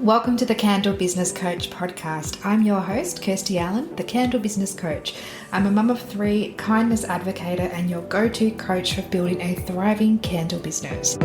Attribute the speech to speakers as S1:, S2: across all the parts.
S1: Welcome to the Candle Business Coach podcast. I'm your host, Kirsty Allen, the Candle Business Coach. I'm a mum of three, kindness advocate, and your go-to coach for building a thriving candle business.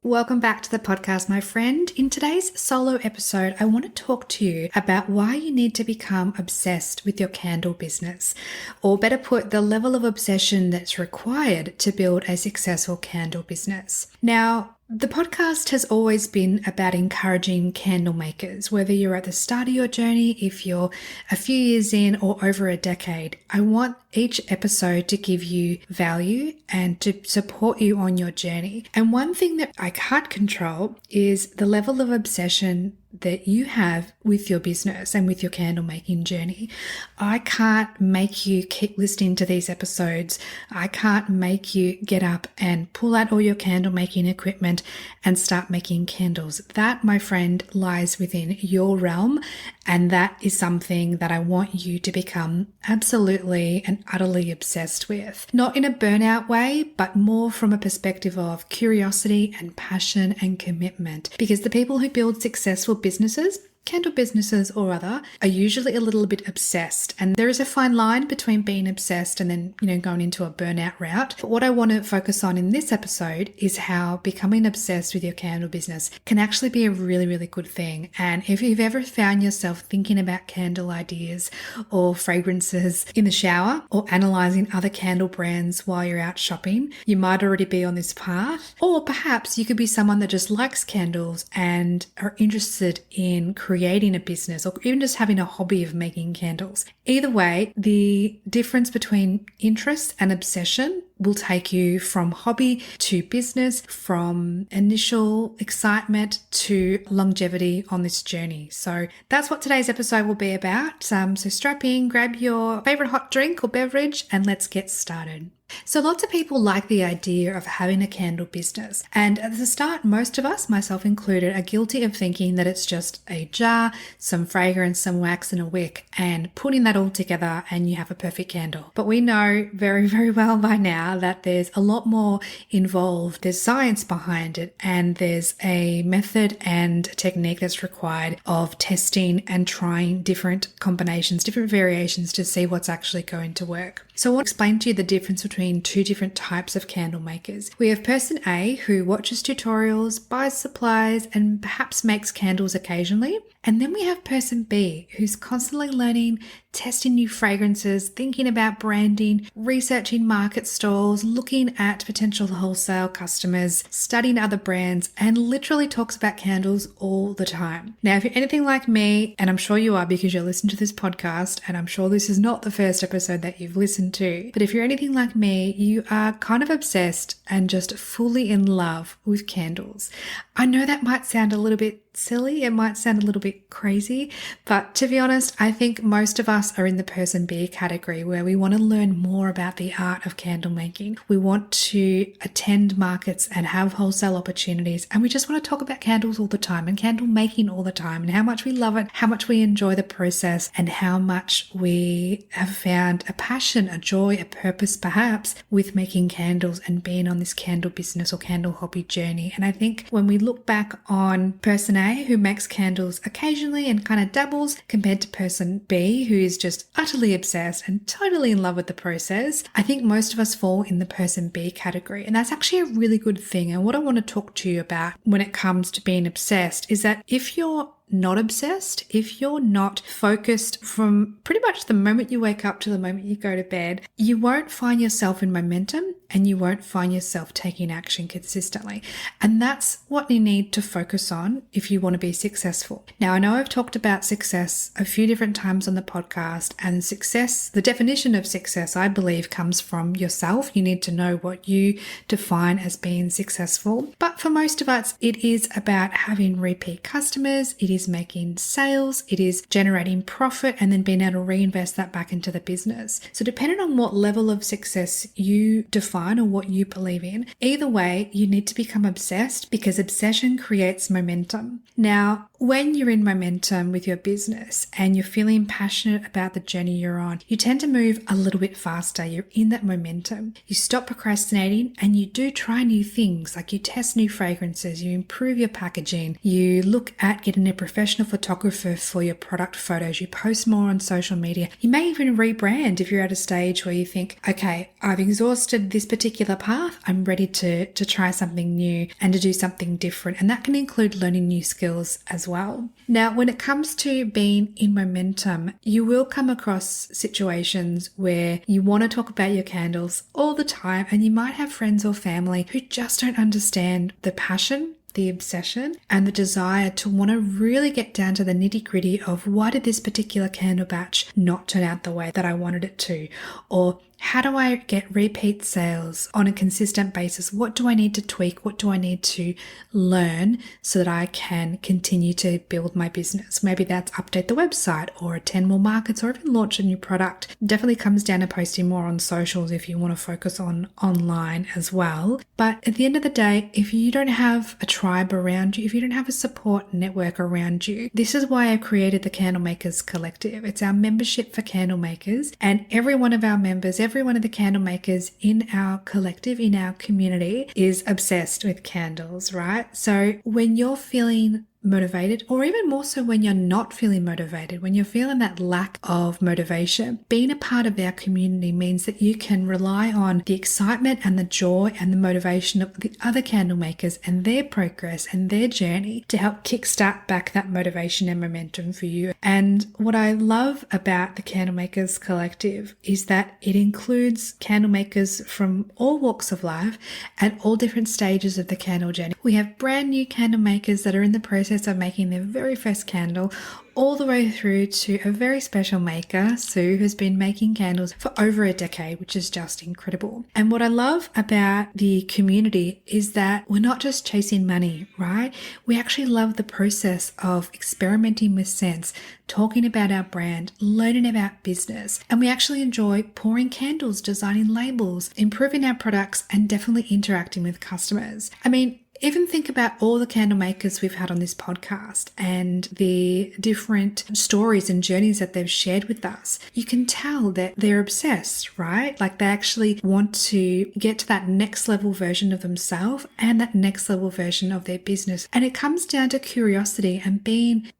S1: Welcome back to the podcast, my friend. In today's solo episode, I want to talk to you about why you need to become obsessed with your candle business, or better put, the level of obsession that's required to build a successful candle business. Now, the podcast has always been about encouraging candle makers, whether you're at the start of your journey, if you're a few years in, or over a decade. I want each episode to give you value and to support you on your journey. And one thing that I can't control is the level of obsession that you have with your business and with your candle making journey. I can't make you keep listening to these episodes. I can't make you get up and pull out all your candle making equipment and start making candles. That, my friend, lies within your realm, and that is something that I want you to become absolutely and utterly obsessed with. Not in a burnout way, but more from a perspective of curiosity and passion and commitment. Because the people who build successful businesses, candle businesses or other, are usually a little bit obsessed. And there is a fine line between being obsessed and then, going into a burnout route. But what I want to focus on in this episode is how becoming obsessed with your candle business can actually be a really, really good thing. And if you've ever found yourself thinking about candle ideas or fragrances in the shower, or analyzing other candle brands while you're out shopping, you might already be on this path. Or perhaps you could be someone that just likes candles and are interested in creating a business, or even just having a hobby of making candles. Either way, the difference between interest and obsession will take you from hobby to business, from initial excitement to longevity on this journey. So that's what today's episode will be about. So strap in, grab your favorite hot drink or beverage, and let's get started. So lots of people like the idea of having a candle business. And at the start, most of us, myself included, are guilty of thinking that it's just a jar, some fragrance, some wax and a wick, and putting that all together and you have a perfect candle. But we know very, very well by now that there's a lot more involved. There's science behind it, and there's a method and technique that's required of testing and trying different combinations, different variations to see what's actually going to work. So I want to explain to you the difference between two different types of candle makers. We have person A, who watches tutorials, buys supplies, and perhaps makes candles occasionally. And then we have person B, who's constantly learning, testing new fragrances, thinking about branding, researching market stalls, looking at potential wholesale customers, studying other brands, and literally talks about candles all the time. Now, if you're anything like me, and I'm sure you are because you're listening to this podcast, and I'm sure this is not the first episode that you've listened to, but if you're anything like me, you are kind of obsessed and just fully in love with candles. I know that might sound a little bit silly, it might sound a little bit crazy, but to be honest, I think most of us are in the person B category, where we want to learn more about the art of candle making. We want to attend markets and have wholesale opportunities, and we just want to talk about candles all the time and candle making all the time, and how much we love it, how much we enjoy the process, and how much we have found a passion, a joy, a purpose perhaps with making candles and being on this candle business or candle hobby journey. And I think when we look back on person A, who makes candles occasionally and kind of dabbles, compared to person B, who is just utterly obsessed and totally in love with the process, I think most of us fall in the person B category. And that's actually a really good thing. And what I want to talk to you about when it comes to being obsessed is that if you're not obsessed, if you're not focused from pretty much the moment you wake up to the moment you go to bed, you won't find yourself in momentum and you won't find yourself taking action consistently. And that's what you need to focus on if you want to be successful. Now, I know I've talked about success a few different times on the podcast, and success, the definition of success, I believe, comes from yourself. You need to know what you define as being successful. But for most of us, it is about having repeat customers. It is is making sales, it is generating profit, and then being able to reinvest that back into the business. So depending on what level of success you define or what you believe in, either way, you need to become obsessed, because obsession creates momentum. Now, when you're in momentum with your business and you're feeling passionate about the journey you're on, you tend to move a little bit faster. You're in that momentum. You stop procrastinating and you do try new things, like you test new fragrances, you improve your packaging, you look at getting a professional photographer for your product photos, you post more on social media. You may even rebrand if you're at a stage where you think, okay, I've exhausted this particular path. I'm ready to try something new and to do something different. And that can include learning new skills as well. Now, when it comes to being in momentum, you will come across situations where you want to talk about your candles all the time, and you might have friends or family who just don't understand the passion, the obsession, and the desire to want to really get down to the nitty-gritty of why did this particular candle batch not turn out the way that I wanted it to, or how do I get repeat sales on a consistent basis? What do I need to tweak? What do I need to learn so that I can continue to build my business? Maybe that's update the website or attend more markets or even launch a new product. It definitely comes down to posting more on socials if you want to focus on online as well. But at the end of the day, if you don't have a tribe around you, if you don't have a support network around you, this is why I created the Candle Makers Collective. It's our membership for candle makers, and every one of our members, every one of the candle makers in our collective, in our community, is obsessed with candles, right? So when you're feeling motivated, or even more so when you're not feeling motivated, when you're feeling that lack of motivation, being a part of our community means that you can rely on the excitement and the joy and the motivation of the other candle makers and their progress and their journey to help kickstart back that motivation and momentum for you. And what I love about the Candle Makers Collective is that it includes candle makers from all walks of life and all different stages of the candle journey. We have brand new candle makers that are in the process of making their very first candle, all the way through to a very special maker, Sue, who's been making candles for over a decade, which is just incredible. And what I love about the community is that we're not just chasing money, right? We actually love the process of experimenting with scents, talking about our brand, learning about business, and we actually enjoy pouring candles, designing labels, improving our products, and definitely interacting with customers. I mean, even think about all the candle makers we've had on this podcast and the different stories and journeys that they've shared with us. You can tell that they're obsessed, right? Like they actually want to get to that next level version of themselves and that next level version of their business. And it comes down to curiosity and being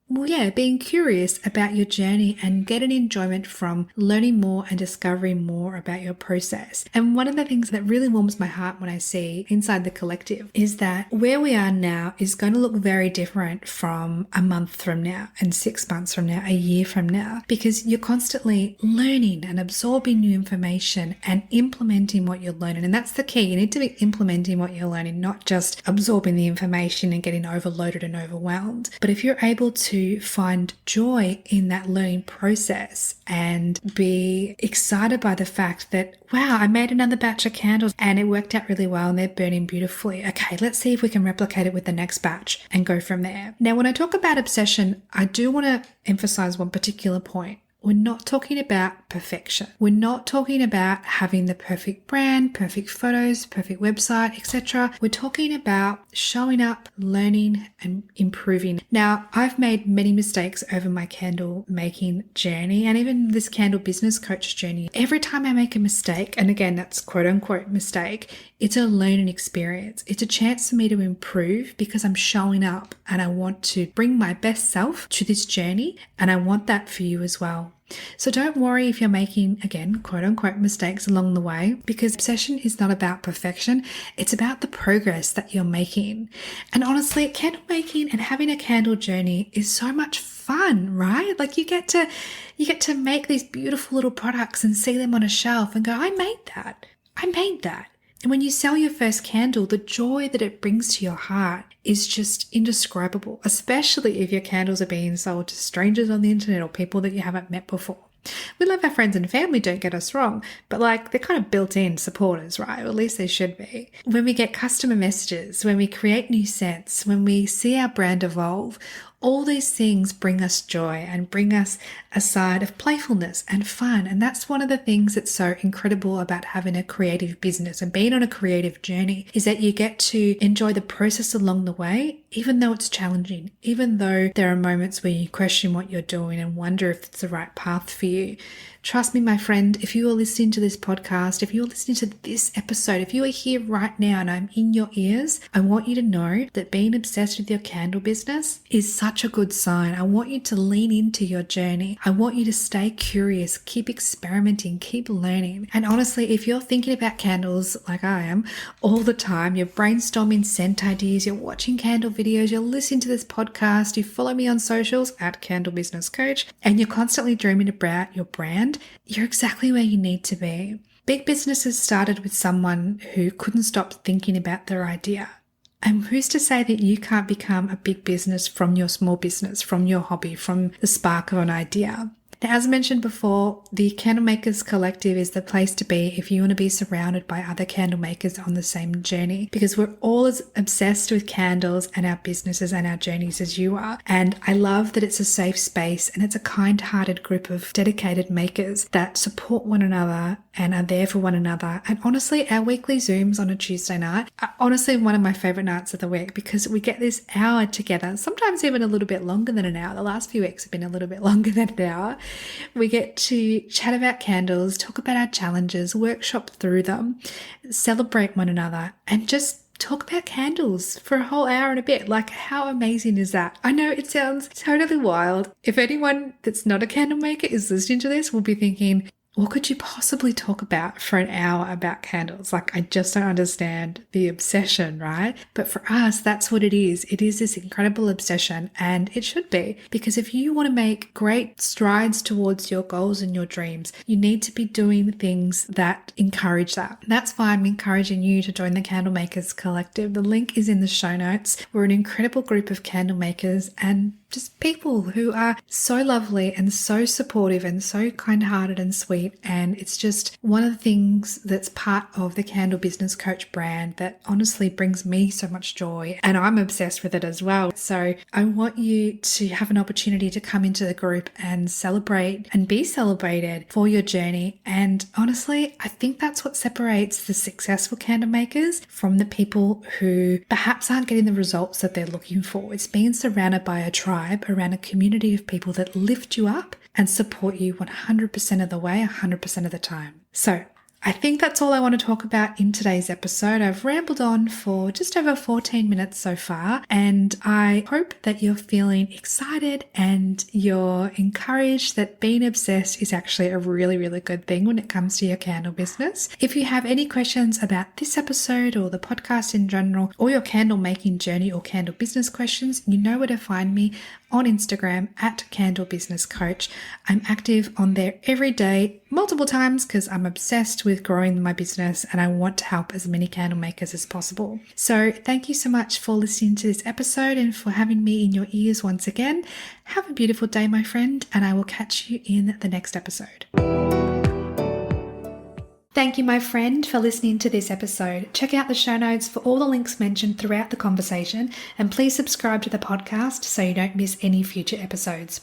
S1: curious about your journey and getting enjoyment from learning more and discovering more about your process. And one of the things that really warms my heart when I see inside the collective is that where we are now is going to look very different from a month from now and 6 months from now, a year from now, because you're constantly learning and absorbing new information and implementing what you're learning. And that's the key. You need to be implementing what you're learning, not just absorbing the information and getting overloaded and overwhelmed. But if you're able to find joy in that learning process and be excited by the fact that, wow, I made another batch of candles and it worked out really well and they're burning beautifully. Okay, let's see if we can replicate it with the next batch and go from there. Now, when I talk about obsession, I do want to emphasize one particular point. We're not talking about perfection. We're not talking about having the perfect brand, perfect photos, perfect website, etc. We're talking about showing up, learning, and improving. Now, I've made many mistakes over my candle making journey and even this candle business coach journey. Every time I make a mistake, and again, that's quote unquote mistake, it's a learning experience. It's a chance for me to improve because I'm showing up and I want to bring my best self to this journey, and I want that for you as well. So don't worry if you're making, again, quote unquote mistakes along the way, because obsession is not about perfection. It's about the progress that you're making. And honestly, candle making and having a candle journey is so much fun, right? Like you get to make these beautiful little products and see them on a shelf and go, I made that. And when you sell your first candle, the joy that it brings to your heart is just indescribable, especially if your candles are being sold to strangers on the internet or people that you haven't met before. We love our friends and family, don't get us wrong, but like they're kind of built-in supporters, right? Or at least they should be. When we get customer messages, when we create new scents, when we see our brand evolve, All these things bring us joy and bring us a side of playfulness and fun. And that's one of the things that's so incredible about having a creative business and being on a creative journey, is that you get to enjoy the process along the way, even though it's challenging, even though there are moments where you question what you're doing and wonder if it's the right path for you. Trust me, my friend, if you are listening to this podcast, if you're listening to this episode, if you are here right now and I'm in your ears, I want you to know that being obsessed with your candle business is such a good sign. I want you to lean into your journey. I want you to stay curious, keep experimenting, keep learning. And honestly, if you're thinking about candles like I am all the time, you're brainstorming scent ideas, you're watching candle videos, you're listening to this podcast, you follow me on socials at Candle Business Coach, and you're constantly dreaming about your brand, you're exactly where you need to be. Big businesses started with someone who couldn't stop thinking about their idea. And who's to say that you can't become a big business from your small business, from your hobby, from the spark of an idea? Now, as mentioned before, the Candle Makers Collective is the place to be if you want to be surrounded by other candle makers on the same journey, because we're all as obsessed with candles and our businesses and our journeys as you are. And I love that it's a safe space and it's a kind-hearted group of dedicated makers that support one another and are there for one another. And honestly, our weekly Zooms on a Tuesday night are honestly one of my favorite nights of the week, because we get this hour together, sometimes even a little bit longer than an hour. The last few weeks have been a little bit longer than an hour. We get to chat about candles, talk about our challenges, workshop through them, celebrate one another, and just talk about candles for a whole hour and a bit. Like, how amazing is that? I know it sounds totally wild. If anyone that's not a candle maker is listening to this, will be thinking, what could you possibly talk about for an hour about candles? Like, I just don't understand the obsession, right? But for us, that's what it is. It is this incredible obsession, and it should be, because if you want to make great strides towards your goals and your dreams, you need to be doing things that encourage that. And that's why I'm encouraging you to join the Candle Makers Collective. The link is in the show notes. We're an incredible group of candle makers and just people who are so lovely and so supportive and so kind-hearted and sweet. And it's just one of the things that's part of the Candle Business Coach brand that honestly brings me so much joy, and I'm obsessed with it as well. So I want you to have an opportunity to come into the group and celebrate and be celebrated for your journey. And honestly, I think that's what separates the successful candle makers from the people who perhaps aren't getting the results that they're looking for. It's being surrounded by a tribe, around a community of people that lift you up and support you 100% of the way, 100% of the time. So I think that's all I want to talk about in today's episode. I've rambled on for just over 14 minutes so far, and I hope that you're feeling excited and you're encouraged that being obsessed is actually a really, really good thing when it comes to your candle business. If you have any questions about this episode or the podcast in general, or your candle making journey or candle business questions, you know where to find me on Instagram at Candle Business Coach. I'm active on there every day, multiple times, because I'm obsessed with growing my business and I want to help as many candle makers as possible. So thank you so much for listening to this episode and for having me in your ears once again. Have a beautiful day, my friend, and I will catch you in the next episode. Thank you, my friend, for listening to this episode. Check out the show notes for all the links mentioned throughout the conversation, and please subscribe to the podcast so you don't miss any future episodes.